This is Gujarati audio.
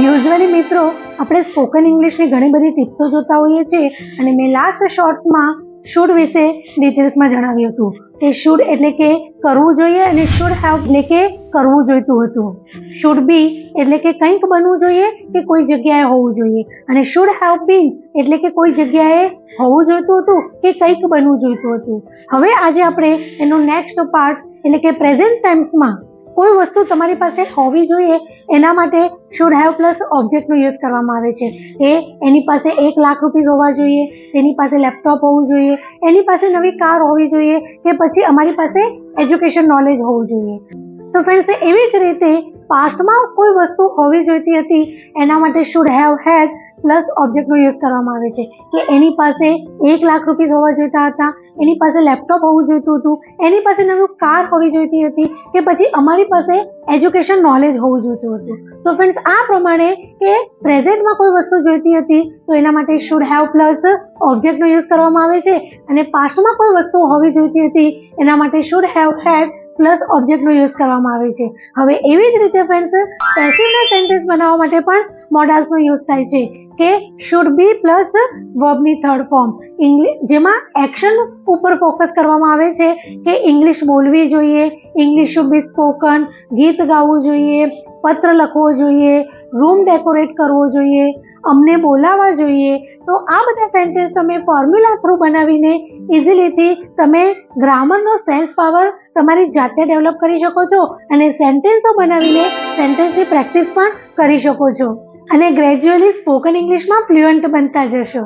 યુઝ્યુઅલી મિત્રો આપણે સ્પોકન ઇંગ્લિશની ઘણી બધી ટિપ્સો જોતા હોઈએ છીએ અને મેં લાસ્ટ શોર્ટ્સમાં શુડ વિશે ડિટેલ્સમાં જણાવ્યું હતું કે શુડ એટલે કે કરવું જોઈએ અને શુડ હેવ એટલે કે કરવું જોઈતું હતું. શુડ બી એટલે કે કંઈક બનવું જોઈએ કે કોઈ જગ્યાએ હોવું જોઈએ અને શુડ હેવ બીન એટલે કે કોઈ જગ્યાએ હોવું જોઈતું હતું કે કંઈક બનવું જોઈતું હતું. હવે આજે આપણે એનો નેક્સ્ટ પાર્ટ એટલે કે પ્રેઝન્ટ ટેન્સમાં કોઈ વસ્તુ તમારી પાસે હોવી જોઈએ એના માટે શુડ હેવ પ્લસ ઓબ્જેક્ટનો યુઝ કરવામાં આવે છે. એની પાસે 1 લાખ રૂપિયા હોવા જોઈએ, તેની પાસે લેપટોપ હોવું જોઈએ, એની પાસે નવી કાર હોવી જોઈએ કે પછી અમારી પાસે એજ્યુકેશન નોલેજ હોવું જોઈએ. તો ફ્રેન્ડ્સ, એવી જ રીતે પાસ્ટમાં કોઈ વસ્તુ હોવી જોઈતી હતી એના માટે શુડ હેવ હેડ પ્લસ ઓબ્જેક્ટનો યુઝ કરવામાં આવે છે કે એની પાસે 1 લાખ રૂપિયા હોવા જોઈતા હતા, એની પાસે લેપટોપ હોવું જોઈતું હતું, એની પાસે નવી કાર હોવી જોઈતી હતી કે પછી અમારી પાસે એજ્યુકેશન નોલેજ હોવું જોઈતું હતું. તો ફ્રેન્ડ્સ, આ પ્રમાણે કે પ્રેઝન્ટમાં કોઈ વસ્તુ જોઈતી હતી તો એના માટે શુડ હેવ પ્લસ ઓબ્જેક્ટનો યુઝ કરવામાં આવે છે અને પાસ્ટમાં કોઈ વસ્તુ હોવી જોઈતી હતી એના માટે શુડ હેવ હેડ પ્લસ ઓબ્જેક્ટનો યુઝ કરવામાં આવે છે. હવે એવી જ રીતે ફ્રેન્ડ્સ, પેસિવના સેન્ટેન્સ બનાવવા માટે પણ મોડલ્સનો યુઝ થાય છે કે શુડ બી પ્લસ વર્બની થર્ડ ફોર્મ, જેમાં એક્શન ઉપર ફોકસ કરવામાં આવે છે કે ઇંગ્લિશ બોલવી જોઈએ, ઇંગ્લિશ શુડ બી સ્પોકન, ગીત ગાવું જોઈએ, પત્ર લખવો જોઈએ, રૂમ ડેકોરેટ કરવો જોઈએ, અમને બોલાવવા જોઈએ. તો આ બધા સેન્ટેન્સ તમે ફોર્મ્યુલા થ્રુ બનાવીને ઇઝીલીથી તમે ગ્રામરનો સેન્સ પાવર તમારી જાતે ડેવલપ કરી શકો છો અને સેન્ટેન્સો બનાવીને સેન્ટેન્સની પ્રેક્ટિસ પણ કરી શકો છો અને ગ્રેજ્યુઅલી સ્પોકન ઇંગ્લિશમાં ફ્લુઅન્ટ બનતા જશો.